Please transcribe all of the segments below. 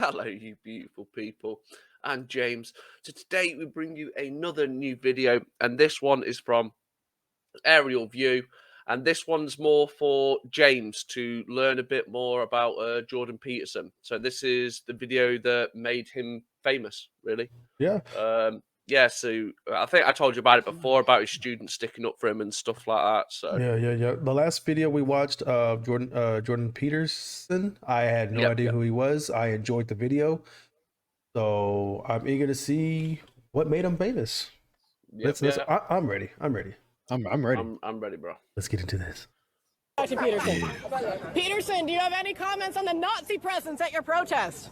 Hello, you beautiful people, and James. So today we bring you another new video, and this one is from aerial view, and this one's more for James to learn a bit more about Jordan Peterson. So this is the video that made him famous, really. Yeah. Yeah, so I think I told you about it before, about his students sticking up for him and stuff like that. So Yeah. The last video we watched of Jordan Peterson, I had no idea who he was. I enjoyed the video, so I'm eager to see what made him famous. I'm ready. I'm ready. I'm ready. I'm ready, bro. Let's get into this. Dr. Peterson. Peterson, do you have any comments on the Nazi presence at your protest?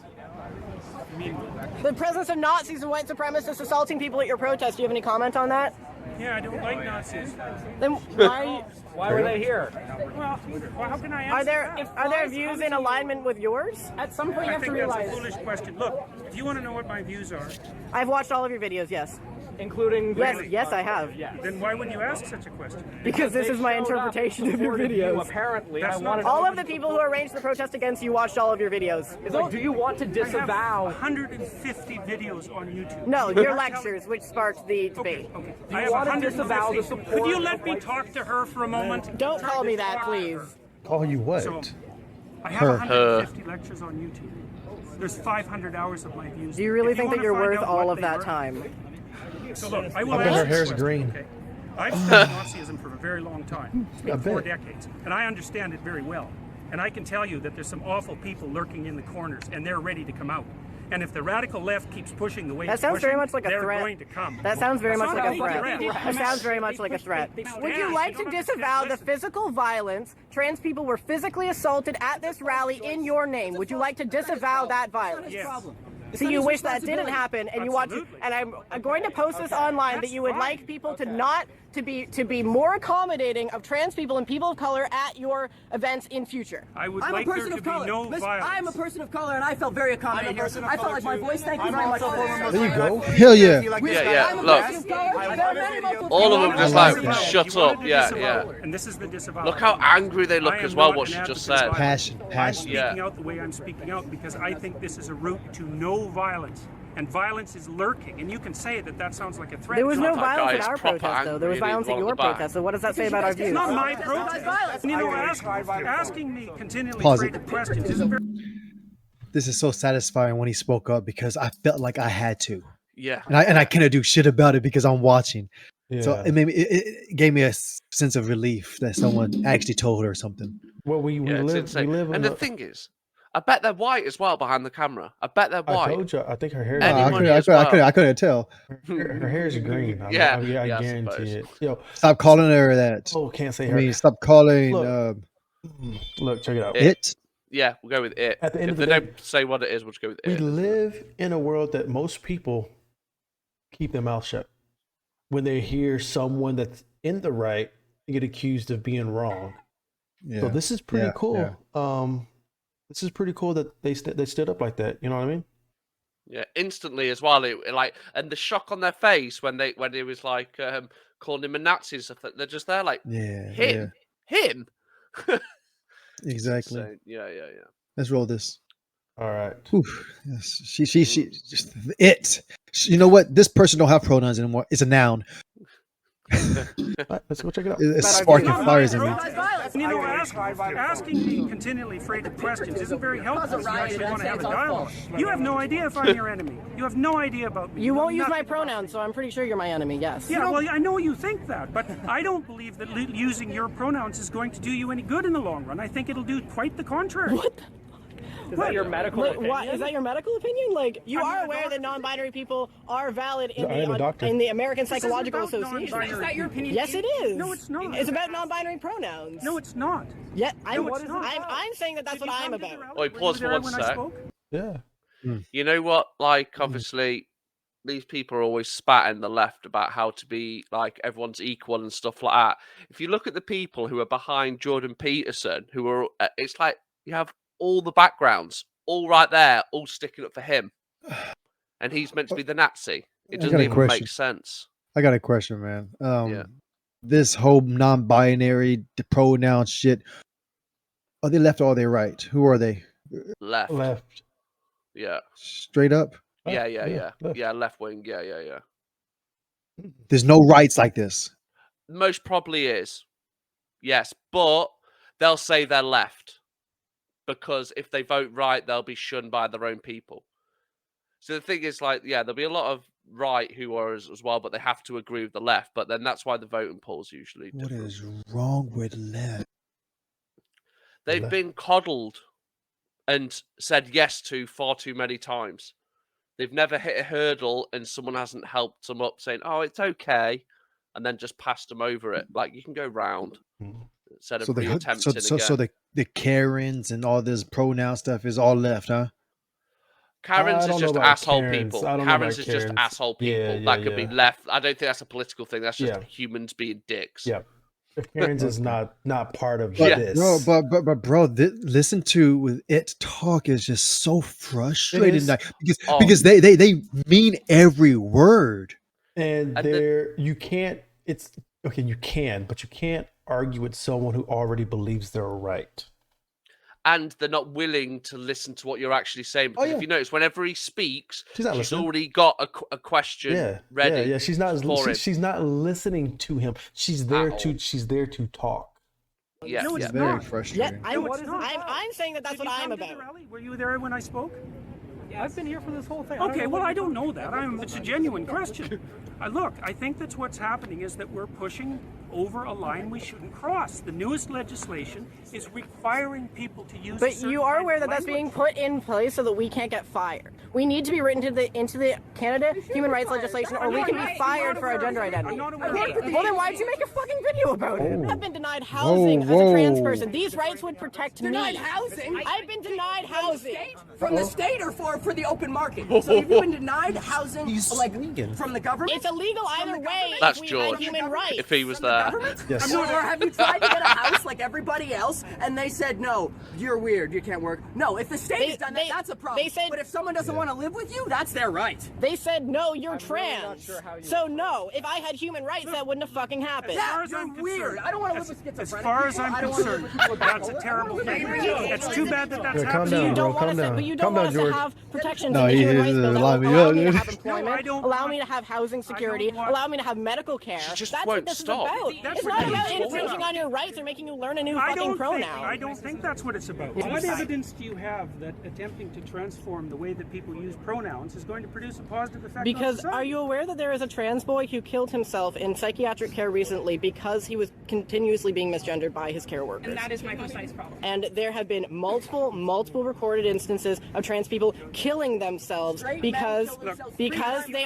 The presence of Nazis and white supremacists assaulting people at your protest. Do you have any comment on that? Yeah, I don't like Nazis. Then why are you? Why were they here? Well, how can I answer Are there views in alignment with yours? At some point, you have to That's realize, a foolish question. Look, if you want to know what my views are, I've watched all of your videos. Yes. including Yes, I have. then why would you ask such a question? Because this is my interpretation of your videos. apparently, That's I wanted All of the people who arranged the protest against you watched all of your videos. It's like, do you want to I have disavow? 150 videos on YouTube. No, your lectures, which sparked the debate. Okay. Do I you have want to disavow the 150. support? Could you of let me white- talk to her for a moment? Don't call me that, please. Call you what? So, I have 150 lectures on YouTube. There's 500 hours of my views. Do you really If think that wanna you're find worth out all what of they that were- time? So look, I will I bet ask her this hair's question, green. okay? I've studied Nazism for a very long time. It's been I 4 bet. decades, and I understand it very well. And I can tell you that there's some awful people lurking in the corners, and they're ready to come out. And if the radical left keeps pushing the way That it's sounds very pushing, much like a they're threat. going to come. That sounds very It's much not like a big threat. That sounds very much like a threat. Would you like to disavow the physical violence? Trans people were physically assaulted at this rally in your name. Would you like to disavow that violence? Yes. So you wish that didn't happen, and you want to, Absolutely. and I'm going to post this online that you would like people to not to be more accommodating of trans people and people of color at your events in future. I would I'm like a there person to of be color. no Listen, violence. I'm a person of color, and I felt very accommodating here. I felt like my voice. Thank you very much. There you go. Hell yeah. Yeah, I'm a look. person of color. There are many multiple All of them people. just I like like, that. shut You wanted up. to Yeah, disavow, yeah. And this is the disavow. Look how angry they look I am as well, not what an she just advocate said. of violence. Passion. I'm speaking Yeah. out the way I'm speaking out because I think this is a route to no violence. And violence is lurking. And you can say that that sounds like a threat. There was It's no not. that guy violence is at our proper protest, though. There was angry and violence at he's your on the back. protest. So what does that say about our views? It's not my That's protest. violence. And you know, asking me continually Pause it. freighted questions isn't very This is so satisfying when he spoke up because I felt like I had to, Yeah. and I cannot do shit about it because I'm watching. Yeah. So it made me. It gave me a sense of relief that someone actually told her something. Well, we Yeah, it's live. We insane. live in And the thing is, I bet they're white as well behind the camera. I bet they're I white. told you. I think her hair. Any I money couldn't, as well. I couldn't tell. Her hair is green. I Yeah, I yeah, I guarantee suppose. it. Yo, Stop calling her that. oh, can't say I her. mean, stop calling Look. Look, check it out. it. Yeah, we'll go with it. At the end If of they the day, don't say what it is, we'll just go with We it. live in a world that most people keep their mouth shut when they hear someone that's in the right get accused of being wrong. Yeah. So this is pretty Yeah, cool. yeah. This is pretty cool that they stood up like that. You know what I mean? Yeah, instantly as well. It like, and the shock on their face when it was like calling him a Nazi and stuff. They're just there like Yeah. him. Yeah. Exactly. So, yeah. Let's roll this. All right. Oof. Yes. She just it. You know what? This person don't have pronouns anymore. It's a noun. All right, let's go check it out. It's About our sparking views. fires in me. That's violence. And you know, asking me continually freighted questions isn't very helpful if you actually want to have a dialogue. You have no idea if I'm your enemy. You have no idea about me. You won't use Nothing my about pronouns, so I'm pretty sure you're my enemy. Yes. Yeah, well, I know you think that, but I don't believe that using your pronouns is going to do you any good in the long run. I think it'll do quite the contrary. What? Is that your medical Like, opinion? why, is that your medical opinion? Like, you I'm are not a aware that doctor. non-binary people are valid in I am a doctor. the American This isn't Psychological about Association. non-binary Is that your opinion? Yes, it is. No, it's not. It's about non-binary pronouns. No, it's not. Yeah, No, it's not. I'm saying that that's Did what you I'm come to the about. rally? Oi, Were pause you for there one when I sec. spoke? Yeah. You know what? Like, obviously, these people are always spatting the left about how to be like everyone's equal and stuff like that. If you look at the people who are behind Jordan Peterson, who are, it's like you have all the backgrounds, all right there, all sticking up for him, and he's meant to be the Nazi. It I doesn't got a even question. make sense. I got a question, man. Yeah. This whole non-binary, the pronoun shit. Are they left or are they right? Who are they? Left. Left. Yeah. Straight up. Yeah, left wing. Yeah. There's no rights like this. Most probably is. Yes, but they'll say they're left because if they vote right, they'll be shunned by their own people. So the thing is, like, yeah, there'll be a lot of right who are as well, but they have to agree with the left. But then that's why the voting polls usually What different. is wrong with left? They've been coddled and said yes to far too many times. They've never hit a hurdle and someone hasn't helped them up saying, "Oh, it's okay," and then just passed them over it. Like, you can go round instead of reattempting again. So the Karens and all this pronoun stuff is all left, huh? Karens is just asshole people. Karens is just Karens. asshole people that could be left. I don't think that's a political thing. That's just humans being dicks. Yeah. Karens is not part of But, this. Bro, listen to with it talk is just so frustrating. is. Like, because they mean every word. And you can't. It's okay. You can, but you can't argue with someone who already believes they're right. And they're not willing to listen to what you're actually saying. Because if you notice, whenever he speaks, she's already got a question ready. Yeah. She's not listening to him. She's there to talk. Yeah, No, it's very not. frustrating. I'm saying that that's Did what you I'm come to the about. rally? Were you there when I spoke? I've been here for this whole thing. Okay, well, I don't know that. It's a genuine question. Look, I think that's what's happening is that we're pushing over a line we shouldn't cross. The newest legislation is requiring people to use. But you are aware that that's being put in place so that we can't get fired. We need to be written into the Canada human rights legislation, or we can be fired for our gender identity. I'm not aware Okay, of that. well then why did you make a fucking video about it? I've been denied housing as a trans person. These rights would protect me. Denied housing? I've been denied housing. From the state or for the open market? So you've been denied housing from the government? It's illegal either way. That's if we George. had human rights. If he was From the there. government? Yes. Or have you tried to get a house like everybody else and they said, no, you're weird, you can't work? No, if the state has done that, that's a problem. they said- but if someone doesn't want to live with you, that's their right. They said no, you're trans. So no, if I had human rights, that wouldn't have fucking happened. Yeah, as you're I'm weird. concerned, I don't want to live with schizophrenic As far as people. I'm I don't wanna live concerned, with people with that's a bipolar. terrible thing. It's too bad that that's Yeah, calm happening. down, You bro. don't want Calm us, down. but you Calm don't down, want us to George. have protections No, in the he human is rights bill. allowing me Allow up, me to dude. have employment. don't Allow want- me to have housing security. want- Allow me to have medical care. just That's won't what this stop. is about. That's It's what not it about is. infringing on your rights or making you learn a new I fucking don't pronoun. think that's what it's about. What evidence do you have that attempting to transform the way that people use pronouns is going to produce a positive effect on Because society? are you aware that there is a trans boy who killed himself in psychiatric care recently because he was continuously being misgendered by his care workers? That is my precise problem. And there have been multiple recorded instances of trans people killing themselves because they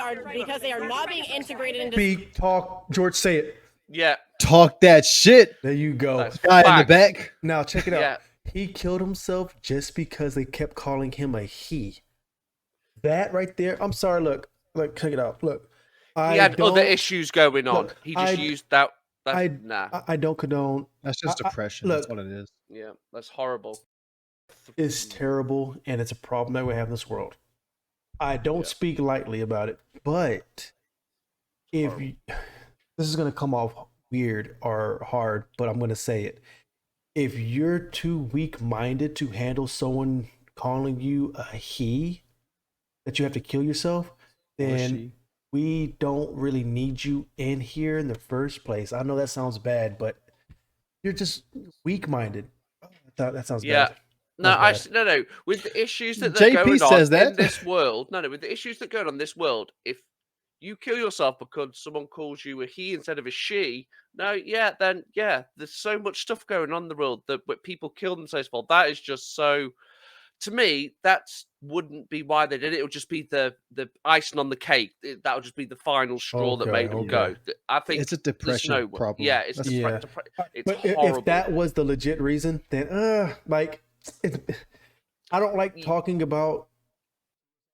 are not being integrated into. Speak, talk, George, say it. Yeah. Talk that shit. There you go. That's Guy in the fact. back. Now check it out. Yeah. He killed himself just because they kept calling him a he. That right there. I'm sorry. Look, check it out. Look, He had other issues going on. Look, He just used that. Nah. I don't condone. That's just depression. look, That's what it is. Yeah, that's horrible. It's terrible, and it's a problem that we have in this world. I don't speak lightly about it, but if you, this is gonna come off weird or hard, but I'm gonna say it. If you're too weak-minded to handle someone calling you a he, that you have to kill yourself, then we don't really need you in here in the first place. I know that sounds bad, but you're just weak-minded. That sounds bad. No, no. With the issues that are JP going says on that. in this world, with the issues that go on in this world, if you kill yourself because someone calls you a he instead of a she, then there's so much stuff going on in the world that people kill themselves for. That is just so. To me, that wouldn't be why they did it. It would just be the icing on the cake. That would just be the final straw that made them go. I think It's a depression problem. Yeah, it's it's But horrible. if that was the legit reason, then I don't like talking about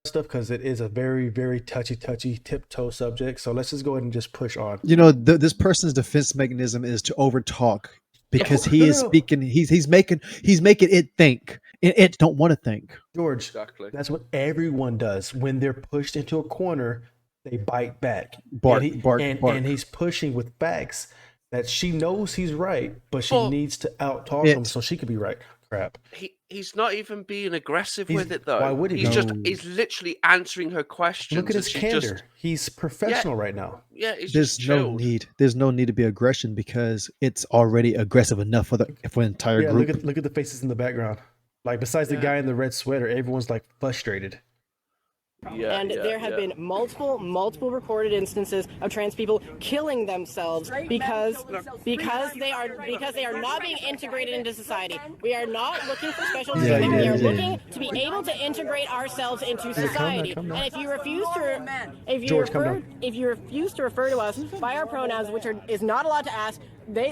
stuff because it is a very, very touchy tiptoe subject. So let's just go ahead and just push on. You know, this person's defense mechanism is to overtalk because he is speaking. He's making it think, and it don't want to think. George, Exactly. that's what everyone does when they're pushed into a corner. They bite back. Bark. And he's pushing with facts that she knows he's right, but she needs to out talk him so she could be right. crap. He's not even being aggressive He's- with it though. why would he He's be? he's literally answering her questions. Look at and his she's candor. just He's professional right now. he's There's just no chilled. need. There's no need to be aggression because it's already aggressive enough for the entire Yeah, group. look at the faces in the background. Like besides the guy in the red sweater, everyone's like frustrated. Yeah, And there have been multiple recorded instances of trans people killing themselves because they are not being integrated into society. We are not looking for special treatment. We are looking to be able to integrate ourselves into society. calm down. And if you refuse to, if you refuse to refer to us by our pronouns, which is not allowed to ask.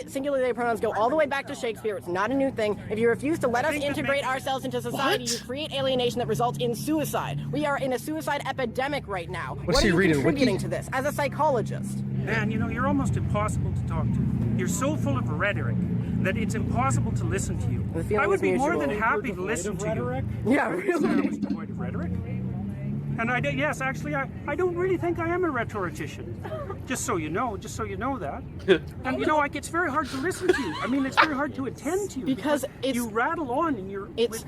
Singular they pronouns go all the way back to Shakespeare. It's not a new thing. If you refuse to let us integrate ourselves into society, you create alienation that results in suicide. We are in a suicide epidemic right now. What are you contributing to this as a psychologist? Man, you know, you're almost impossible to talk to. You're so full of rhetoric that it's impossible to listen to you. I would be more than happy to listen to you. Yeah, really. Rhetoric? And yes, actually, I don't really think I am a rhetorician. Just so you know that. And you know, it's very hard to listen to you. I mean, it's very hard to attend to you because you rattle on in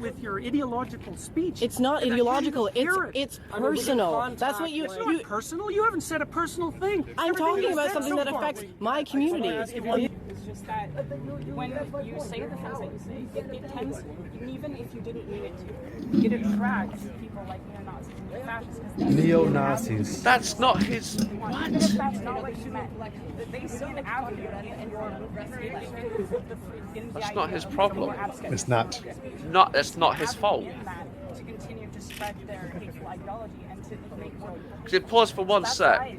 with your ideological speech. It's not ideological. It's personal. That's what It's not personal. You haven't said a personal thing. I'm talking about something that affects my community. It's just that when you say the things that you say, it tends, even if you didn't mean it to, it attracts people like neo-Nazis and fascists. Neo-Nazis. That's not his. What? If that's not what you meant. They see an avenue in your That's not his problem. It's not. It's not his fault. To continue to spread their hateful ideology and to make Because pause for one sec.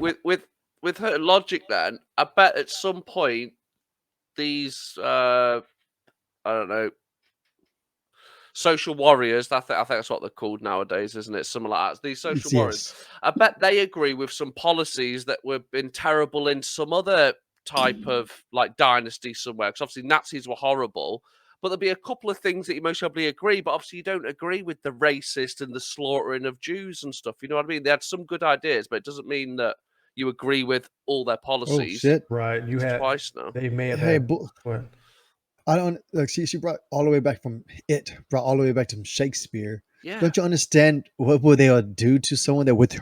With her logic, then I bet at some point these I don't know, social warriors. I think that's what they're called nowadays, isn't it? Something like that. These social warriors. I bet they agree with some policies that were been terrible in some other type of like dynasty somewhere. Because obviously Nazis were horrible, but there'll be a couple of things that you most probably agree. But obviously you don't agree with the racist and the slaughtering of Jews and stuff. You know what I mean? They had some good ideas, but it doesn't mean that you agree with all their policies. Oh shit! Right, you had twice now. They may have. Hey, had, what? I don't like. She brought all the way back from it. Brought all the way back to Shakespeare. Yeah. Don't you understand what would they do to someone that with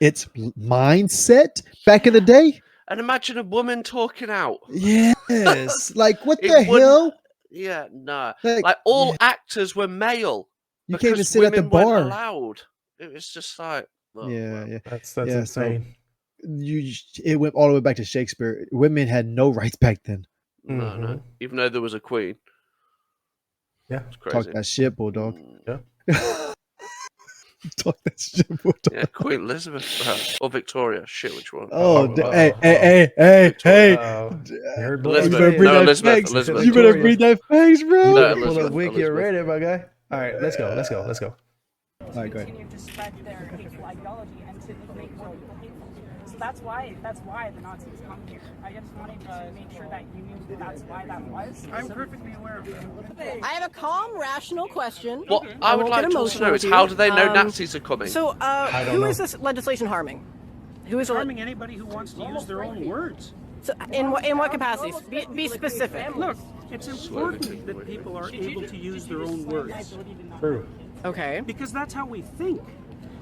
its mindset back in the day? And imagine a woman talking out. Yes. Like what the hell? Yeah, no. Like, Like all actors were male. You can't even sit at the women weren't bar. allowed. It was just like, Yeah. That's Yeah, insane. It went all the way back to Shakespeare. Women had no rights back then. No. Even though there was a queen. Yeah. It's crazy. Talk that shit, bulldog. Yeah. Talk that shit, bulldog. Yeah, Queen Elizabeth or Victoria. Shit, which one? Hey. Elizabeth. No, Elizabeth. Elizabeth. You better bring that face, bro. No, Pull Elizabeth. up wiki Elizabeth. ready, my guy. All right, let's go. All right, go ahead. continue to spread their hateful ideology and to make more people hateful. So that's why the Nazis come here. I just wanted to make sure that you knew that's why that was. I'm perfectly aware of that. I have a calm, rational question. What I would won't like get to also emotional know with is you. how do they know Nazis are coming? So, don't who know. is this legislation harming? Who is Harming anybody who wants to use their own words. So in what capacities? Be specific. Look, it's important that people are able to use their own words. True. Okay. Because that's how we think.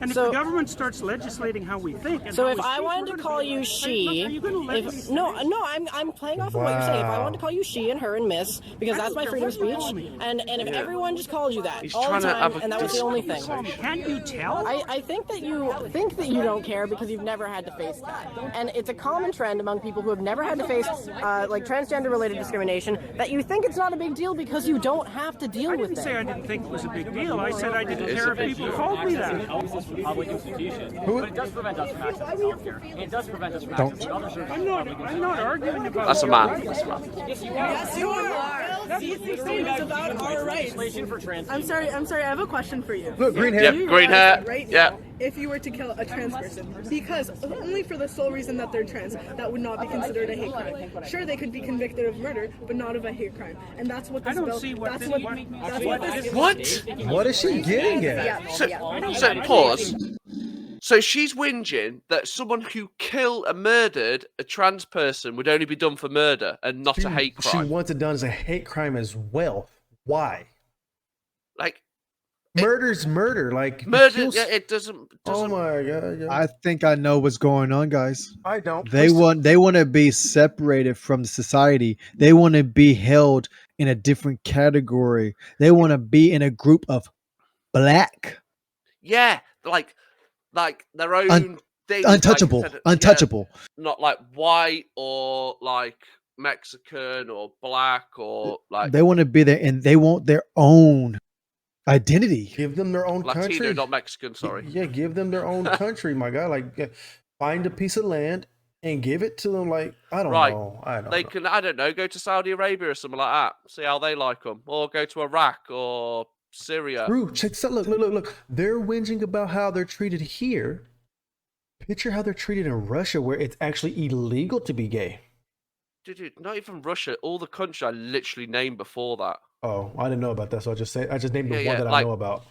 And if So- the government starts legislating how we think, and So how if we I speak, wanted we're to gonna call be- you Hey, she, look, are you gonna let me finish? I'm playing off of what you're saying. If I Wow. wanted to call you she and her and miss, because that's my freedom of speech, and if everyone just called you that He's all the trying to time, have a and that was the only thing. Can't you tell? I think that you don't care because you've never had to face that, and it's a common trend among people who have never had to face like transgender-related discrimination that you think it's not a big deal because you don't have to deal I with didn't say I it. didn't think it was a big deal. I said I didn't It is care a if big people deal. called me that. Public institution. But it does prevent us from accessing healthcare. It does prevent us from accessing other services. I'm not arguing about That's a your man. rights. That's a man. Yes, you are. It's about our rights. Legislation for trans I'm sorry. I have a question for you. Look, green Yep, hair. green hair. Right Yeah. now, if you were to kill a trans person, because only for the sole reason that they're trans, that would not be considered a hate crime. Sure, they could be convicted of murder, but not of a hate crime. And that's what I this don't bill. see what That's this- what. what- That's what this. What? What is she getting at? So pause. So she's whinging that someone who killed and murdered a trans person would only be done for murder and not a hate She crime. wants it done as a hate crime as well. Why? Like Murder's murder. Like murder. kills- Yeah, it doesn't. Oh my god! Yeah. I think I know what's going on, guys. I don't. They want to be separated from society. They want to be held in a different category. They want to be in a group of black. Yeah, like their own thing. Untouchable. Like, Untouchable. Yeah, not like white or like Mexican or black or like They want to be there, and they want their own identity. Give them their own Latino, country. not Mexican. Sorry. Yeah, give them their own country, my God. Like, find a piece of land and give it to them. Like, I don't know. I don't They know. can, I don't know, go to Saudi Arabia or something like that. See how they like them, or go to Iraq or Syria. True. Check this out. Look. They're whinging about how they're treated here. Picture how they're treated in Russia, where it's actually illegal to be gay. Dude, not even Russia. All the countries I literally named before that. Oh, I didn't know about that, so I just named the Yeah, one that I know about.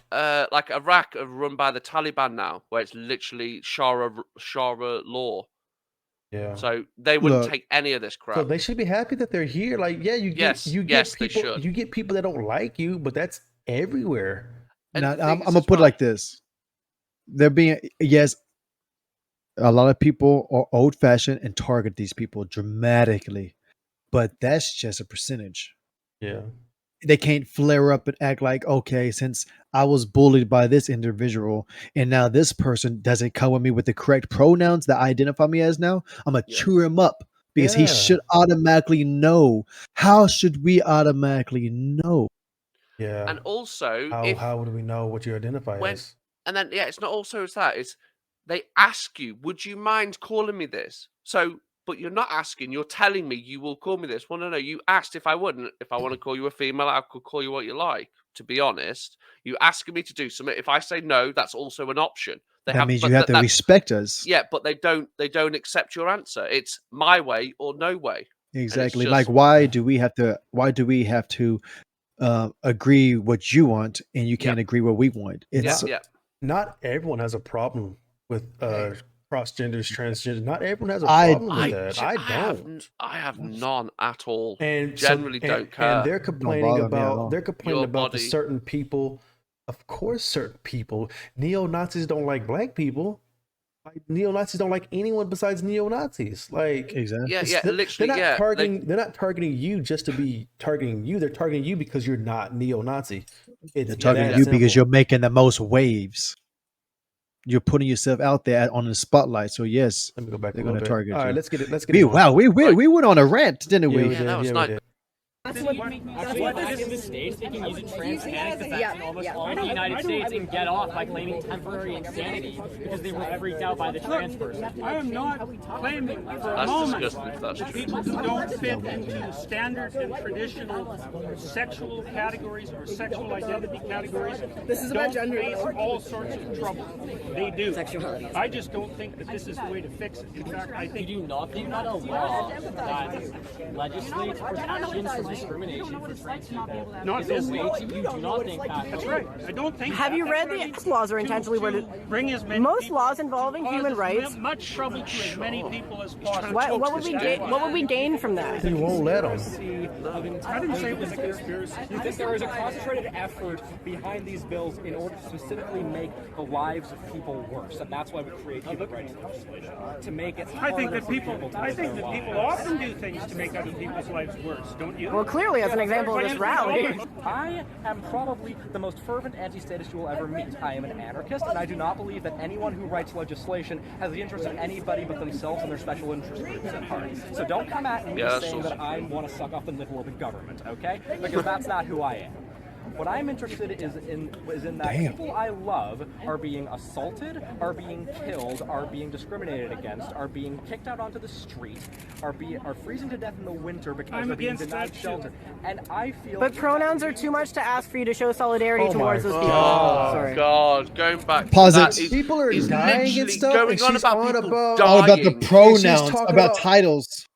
Like Iraq are run by the Taliban now, where it's literally Sharia law. Yeah. So they wouldn't Look. take any of this crap. So they should be happy that they're here. Like, yeah, you get Yes, they people, should. you get people that don't like you, but that's everywhere. And Now, the I'm thing is gonna as put it well- like this: they're being a lot of people are old fashioned and target these people dramatically, but that's just a percentage. Yeah. They can't flare up and act like, okay, since I was bullied by this individual and now this person doesn't come with me with the correct pronouns that identify me as now, I'm gonna chew him up because he Yeah. should automatically know. How should we automatically know? Yeah. And also, How would we know what you identify as? And then it's not also as that. It's they ask you, would you mind calling me this? So, but you're not asking. You're telling me you will call me this. Well, no. You asked if I wouldn't. If I want to call you a female, I could call you what you like. To be honest, you asking me to do something. If I say no, that's also an option. That means you have to respect us. Yeah, but they don't accept your answer. It's my way or no way. Exactly. just- Like, why do we have to agree what you want and you can't agree what we want? It's Not everyone has a problem with cross genders, transgenders. Not everyone has a problem with that. I don't. I have none at all. And generally don't care. And they're complaining about Your the body. certain people. Of course, certain people. Neo-Nazis don't like black people. Like, neo-Nazis don't like anyone besides neo-Nazis. Like, exactly. Literally, they're not targeting you just to be targeting you. They're targeting you because you're not neo-Nazi. They're targeting you because you're making the most waves. You're putting yourself out there on the spotlight. So yes, let me go back. They're going to target All you. right, let's get it. Wow, we went on a rant, didn't we? Yeah, that was nice. That's what makes me in the States, they can use it transgenic defense in almost all the United States and get off by claiming temporary insanity because they were freaked out by the trans person. I am not claiming for a That's moment disgusting if that's that true. people who don't fit into standard and traditional sexual categories or sexual identity categories This is about don't gender. face all sorts of trouble. They do. Sexuality. I just don't think that this is the way to fix it. In fact, I think You do not a law that legislates protections from discrimination for trans people. Not this You do not think that. That's right. I don't think. Have that. you That's read what I the mean. laws are intentionally worded? Bring as many Most people- laws involving cause human as rights. much trouble to as many people as possible. What would we gain from that? You won't let them. I didn't say it was a conspiracy. You think there is a concentrated effort behind these bills in order to specifically make the lives of people worse, and that's why we create human rights legislation to make it. I think harder that for people. to I think that live people their lives. often do things to make other people's lives worse. Don't you? Well, clearly, as an example of this rally. I am probably the most fervent anti-statist you will ever meet. I am an anarchist, and I do not believe that anyone who writes legislation has the interest of anybody but themselves and their special interest groups at heart. So don't come at me Yeah, that's saying that I want to suck off the nipple of the government, okay? Because that's not who I am. What I'm interested is in that people I love are being assaulted, are being killed, are being discriminated against, are being kicked out onto the street, are freezing to death in the winter because I'm they're being against denied that too. shelter. And I feel But pronouns are too much to ask for you to show solidarity Oh towards my those people. Oh Sorry. God, going back. Pause to it. that is- People are is dying and literally stuff, Going and on she's about on people about- All about the dying. pronouns, talking about about- titles.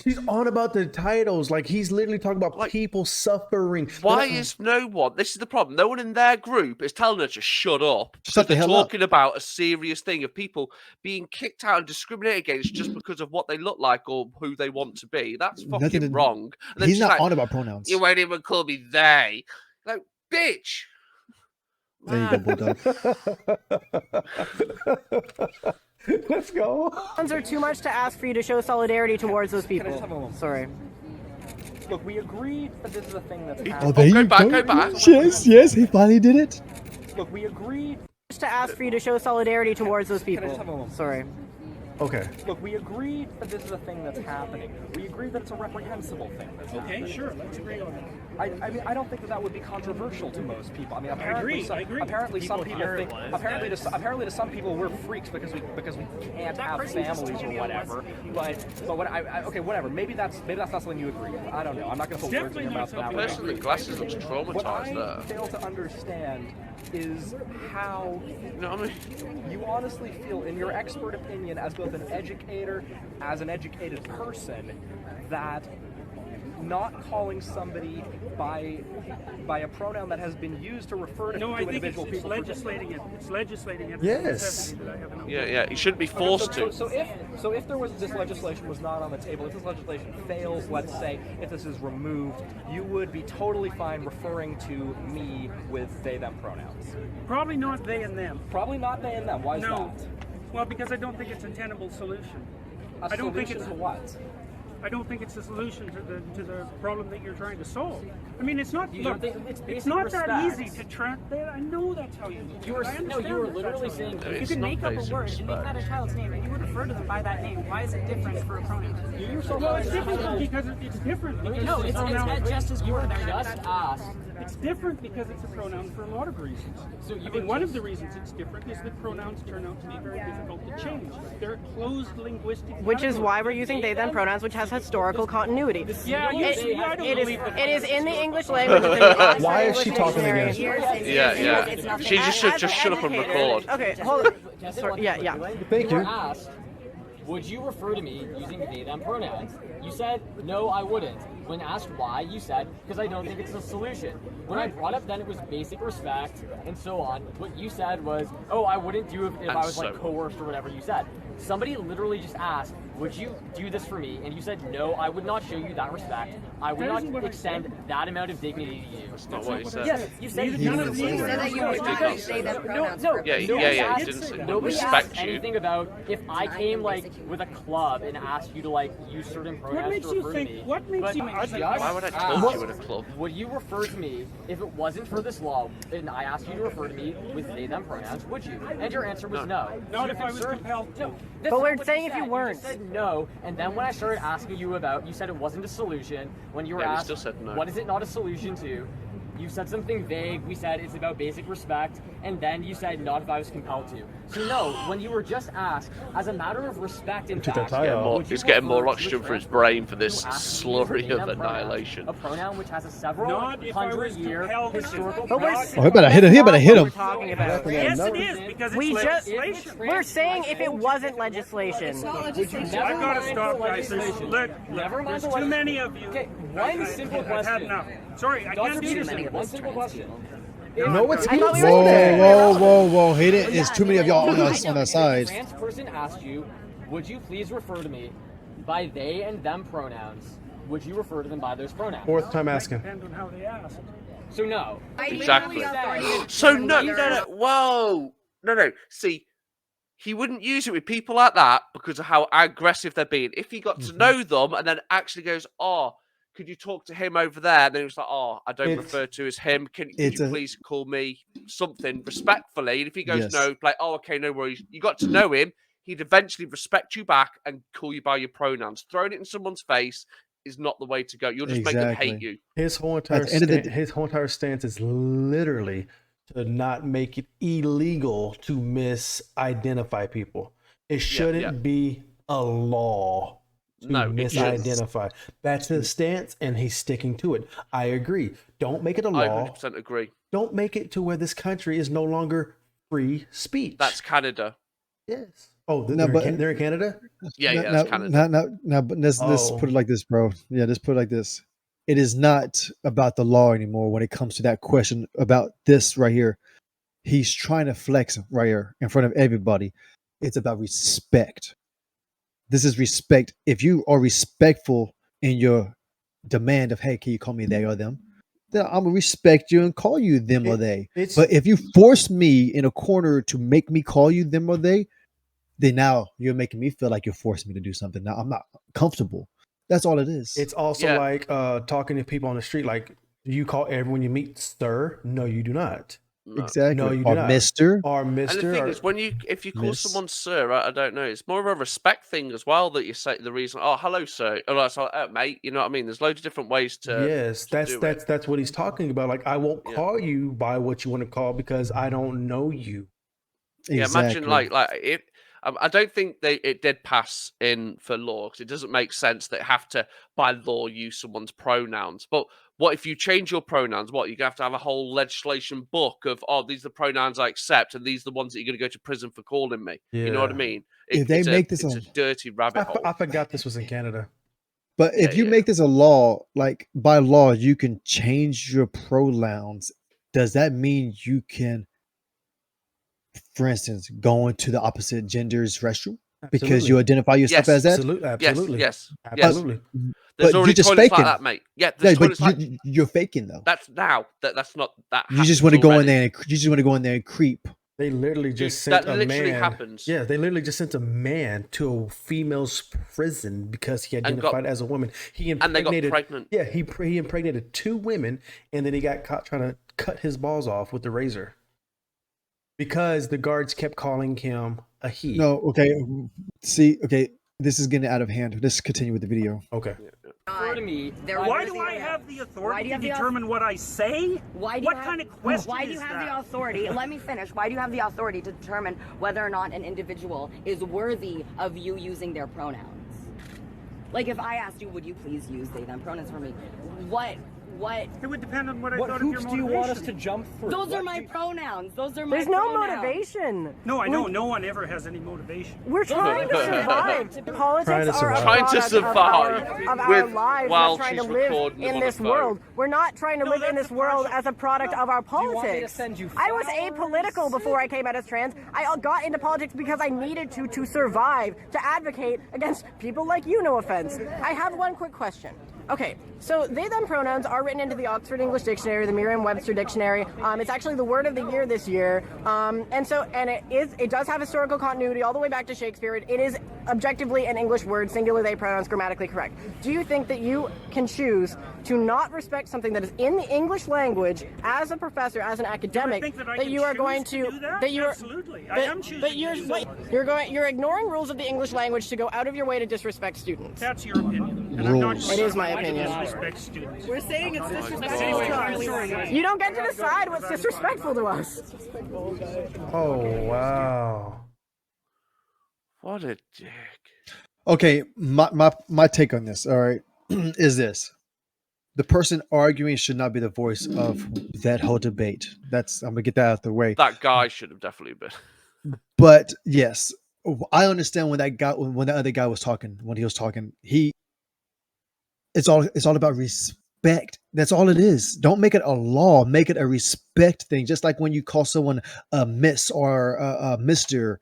She's on about the titles. Like, he's literally talking about Like, people suffering. Why is no one? This is the problem. No one in their group is telling her to shut up. Shut the They're hell up. talking about a serious thing of people being kicked out and discriminated against just because of what they look like or who they want to be. That's Nothing fucking to- wrong. And then He's she's not like, on about pronouns. You won't even call me they. Like, bitch. There you go, Bulldog. Let's go. Funds are too much to ask for you to show solidarity towards those people. Sorry. Look, we agreed that this is a thing that's Oh, happening. there you Go go. back. Yes, yes, he finally did it. Look, we agreed. To ask for you to show solidarity towards those people. Sorry. Okay. Look, we agreed that this is a thing that's happening. We agreed that it's a reprehensible thing that's happening. Okay, sure, let's agree on that. I mean, I don't think that would be controversial to most people. I mean, apparently, I agree. apparently some people think, apparently to some people we're freaks because we can't have families or whatever. But what okay, whatever. Maybe that's not something you agree with. I don't know. I'm not going to put words in your mouth that way. Personally, the glasses looks What traumatized I there. fail to understand is how You know what I mean? you honestly feel, in your expert opinion, as both an educator, as an educated person, that not calling somebody by a pronoun that has been used to refer to No, I think individual it's people. legislating it. It's legislating it. Yes. Yeah, he shouldn't be forced to. So if there was this legislation was not on the table, if this legislation fails, let's say, if this is removed, you would be totally fine referring to me with they them pronouns. Probably not they and them. Probably not they and them. Why is No. that? Well, because I don't think it's a tenable solution. A I don't think solution it's to what? I don't think it's a solution to the problem that you're trying to solve. I mean, it's not. You Look, don't think it's it's basic not that respect. easy to try. I know that's how you. You were I no, understand you were that literally that's how you- saying You It's can not make up a basic word and make that a child's name, and you would refer to them by that name. Why is it different for a pronoun? You yourself Well, it's different because it's different. Because No, it's pronoun- just as You were important. just asked. It's different because it's a pronoun for a lot of reasons. So you I were mean, one of just- the reasons it's different is that pronouns turn out to be very difficult to change. They're closed linguistic. Which is categories. why we're using they them pronouns, which has historical continuity. Yeah, you see, I don't It is. believe that. It is in the English language. It's in the Oxford Why is English she talking Dictionary. again? Yeah. She just should As just an shut up and educator- record. Okay, hold on. Sorry, yeah. Thank You were you. asked, would you refer to me using they them pronouns? You said, no, I wouldn't. When asked why, you said, because I don't think it's a solution. When I brought up then it was basic respect and so on, what you said was, oh, I wouldn't do it if I was like coerced or whatever you said. Somebody literally just asked, would you do this for me? And you said, no, I would not show you that respect. I would That not isn't what I extend said. that amount of dignity to you. That's not what he said. Yes, you said None of these You said that you would not say them pronouns. No, Yeah, nobody he asked- didn't say Nobody respect asked you. anything about if I came like with a club and asked you to like use certain pronouns makes to you refer think- to me. what makes But you- I just Why would I asked, talk you in a club? would you refer to me if it wasn't for this law and I asked you to refer to me with they them pronouns? Would you? And your answer was no. Not So if I was concerned- compelled to. No, that's But not we're what saying you if you said. weren't. You said no, and then when I started asking you about, you said it wasn't a solution. When you were Yeah, we asked, still said no. what is it not a solution to? You said something vague. We said it's about basic respect, and then you said not if I was compelled to. So no, when you were just asked, as a matter of respect and Took that fact, tie off. would you He's getting more refer to oxygen for his respect brain for this to ask slurry me of to pronoun, annihilation. a pronoun which has a several Not if I was hundred-year compelled to. historical. But we're. Not- Oh, he better hit him. He better hit What we're him. talking about. Yes, it is because it's We just. legislation. We're saying if it wasn't legislation. It's not legislation. I've got to mind stop, the guys. legislation. Look, Never mind there's the too legis- many of you. Okay, one simple I've had question. enough. Sorry, I Dr. can't do Peterson, this. one simple question. No, it's I thought we not. were saying Whoa! He didn't. It's too many of y'all on the If a side. trans person asked you, would you please refer to me by they and them pronouns? Would you refer to them by those pronouns? Fourth time asking. Depends on how they ask. So no. Exactly. So no. Whoa. No. See, he wouldn't use it with people like that because of how aggressive they're being. If he got to know them and then actually goes, oh, could you talk to him over there? And then he was like, oh, I don't It's- refer to as him. Could it's you a- please call me something respectfully? And if he goes, Yes. no, like, oh, okay, no worries. You got to know him. He'd eventually respect you back and call you by your pronouns. Throwing it in someone's face is not the way to go. You'll just make them hate Exactly. you. His whole entire the end of the his whole entire stance is literally to not make it illegal to misidentify people. It shouldn't yeah. be a law to No, it shouldn't. misidentify. That's his stance, and he's sticking to it. I agree. Don't make it a I law. 100% agree. Don't make it to where this country is no longer free speech. That's Canada. yes. Oh, No, but- they're in Canada. Yeah, that's Canada. Now, but let's Oh. put it like this, bro. Yeah, let's put it like this. It is not about the law anymore when it comes to that question about this right here. He's trying to flex right here in front of everybody. It's about respect. This is respect. If you are respectful in your demand of, hey, can you call me they or them? then I'm gonna respect you and call you them or It- they. it's But if you force me in a corner to make me call you them or they, then now you're making me feel like you're forcing me to do something. Now I'm not comfortable. That's all it is. it's also Yeah. like talking to people on the street. Like, do you call everyone you meet sir? No, you do not. No. exactly. No, you do or not. Mister. Or And the Mister. thing Or, is, if you call Miss. someone sir, I don't know, it's more of a respect thing as well that you say the reason. Oh, hello, sir. Or it's like, mate. You know what I mean? There's loads of different ways to. yes, that's do it. that's what he's talking about. Like, I won't Yeah. call you by what you want to call because I don't know you. Yeah, Exactly. imagine like it. I don't think it did pass in for law because it doesn't make sense that have to by law use someone's pronouns. But what if you change your pronouns? What, you have to have a whole legislation book of these are the pronouns I accept and these are the ones that you're going to go to prison for calling me. You know what I Yeah. mean? If they make this it's a dirty rabbit hole. I forgot this was in Canada. But Yeah, if you yeah. make this a law, like by law, you can change your pronouns. Does that mean you can, for instance, go into the opposite gender's restroom because you Absolutely. identify yourself Yes. as that? Absolutely. Yes. Absolutely. There's But already you're just toilets faking. like that, mate. Yeah, Yeah, there's but toilets like you're faking though. that's now. That's not that. You just happens want to go in already. there and you just want to go in there and creep. They literally Dude, just that sent a literally man. happens. Yeah, they literally just sent a man to a female's prison because he And got- identified as a woman. He And they got impregnated. pregnant. Yeah, he impregnated 2 women, and then he got caught trying to cut his balls off with the razor because the guards kept calling him a he. No, okay. See, okay, this is getting out of hand. Let's continue with the video. Okay. Refer to me. Why do I have the authority to have the determine what I say? Why do What you have, kind of question Why do you is have that? the authority? Let me finish. Why do you have the authority to determine whether or not an individual is worthy of you using their pronouns? Like if I asked you, would you please use they them pronouns for me? What? It would depend on what I What thought of your hoops motivation. do you want us to jump through? Those are What my do you- pronouns. Those are my There's no pronouns. motivation. No, I know no one ever has any motivation. We're trying to survive. Politics Trying to are a survive. Trying to product survive of our with- lives. while We're trying to she's live recording them in on a this phone. world. We're not trying to No, live in that's this world the as a product of our Do you want me to politics. send you I was flowers? apolitical before I came out as trans. I got into politics because I needed to survive, to advocate against people like you, no offense. I have one quick question. Okay, so they them pronouns are written into the Oxford English Dictionary, the Merriam-Webster Dictionary. It's actually the word of the year this year, and it does have historical continuity all the way back to Shakespeare. It is objectively an English word, singular they pronouns, grammatically correct. Do you think that you can choose to not respect something that is in the English language as a professor, as an academic, think that I that can you are choose going to to do that? that you're Absolutely. I that- am choosing that you're to do wait, that. you're ignoring rules of the English language to go out of your way to disrespect students. That's your opinion. And I'm not Rules. going It is my to opinion. disrespect students. We're saying it's disrespectful Anyway, to our sorry. You don't get to decide what's disrespectful to us. Oh wow. What a dick. Okay, my take on this, all right, is this. The person arguing should not be the voice of that whole debate. I'm gonna get that out of the way. That guy should have definitely been. But yes, I understand when the other guy was talking, it's all about respect. That's all it is. Don't make it a law, make it a respect thing. Just like when you call someone a miss or a mister,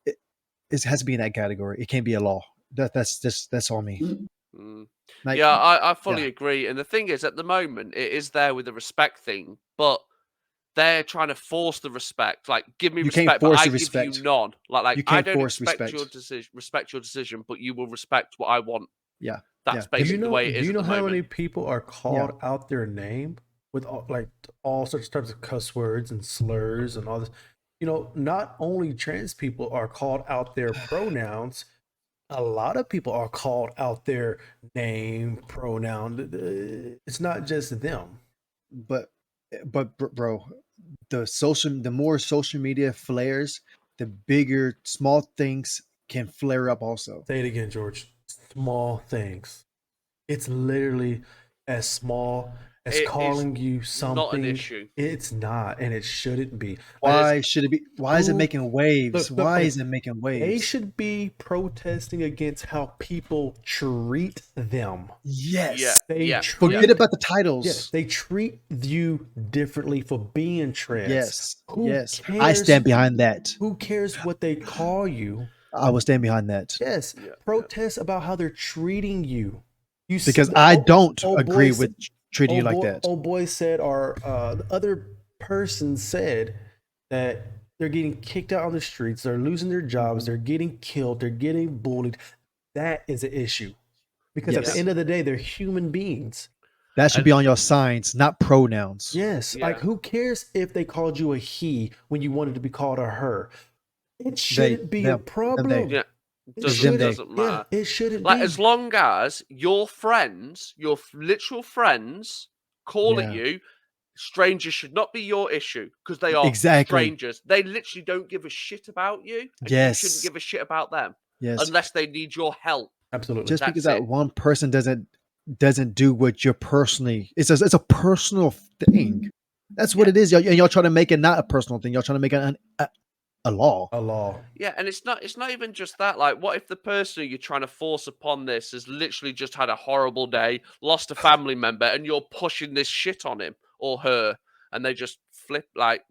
it has to be in that category. It can't be a law. That's all me. Mm. Like, Yeah, I fully agree. And the thing is, at the moment, it is there with the respect thing, but they're trying to force the respect. Like, give me You can't respect, but force I the give respect. you none. Like You I can't don't force respect your respect. decision. Respect your decision, but you will respect what I want. Yeah, That's yeah. Do basically you know? the way it is Do you at know the how moment. many people are called out their name with all sorts of types of cuss words and slurs and all this? You know, not only trans people are called out their pronouns. A lot of people are called out their name, pronoun. It's not just them. But bro, the more social media flares, the bigger small things can flare up also. Say it again, George. Small things. It's literally as small as It is calling you something. not an issue. It's not, and it shouldn't be. Why should it be? Why is it Who- making waves? Look, Why look, is it making They waves? should be protesting against how people treat them. Yes. Yeah, They yeah. treat Forget about the titles. Yes, they treat you differently for being trans. Yes. Who Yes. I cares- stand behind that. Who cares what they call you? I will stand behind that. Yes, Yeah, protest about how they're treating you. You Because see- I oh, don't oh, boy agree said- with treating you like that. Old boy said, or the other person said that they're getting kicked out on the streets, they're losing their jobs, they're getting killed, they're getting bullied. That is an issue. Because at the end of the day, they're human beings. That should be on your signs, not pronouns. Yes. Yeah. Like, who cares if they called you a he when you wanted to be called a her? It shouldn't be a problem. Yeah. It Doesn't matter. Yeah, it shouldn't Like, be. as long as your friends, your literal friends, call at you, strangers should not be your issue because they are strangers. They literally don't give a shit about you. And you shouldn't give a shit about them unless they need your help. Absolutely. Just because that one person doesn't do what you're personally, it's a personal thing. That's what it is. And y'all trying to make it not a personal thing. Y'all trying to make it a law. A law. Yeah, and it's not even just that. Like, what if the person you're trying to force upon this has literally just had a horrible day, lost a family member, and you're pushing this shit on him or her, and they just flip like,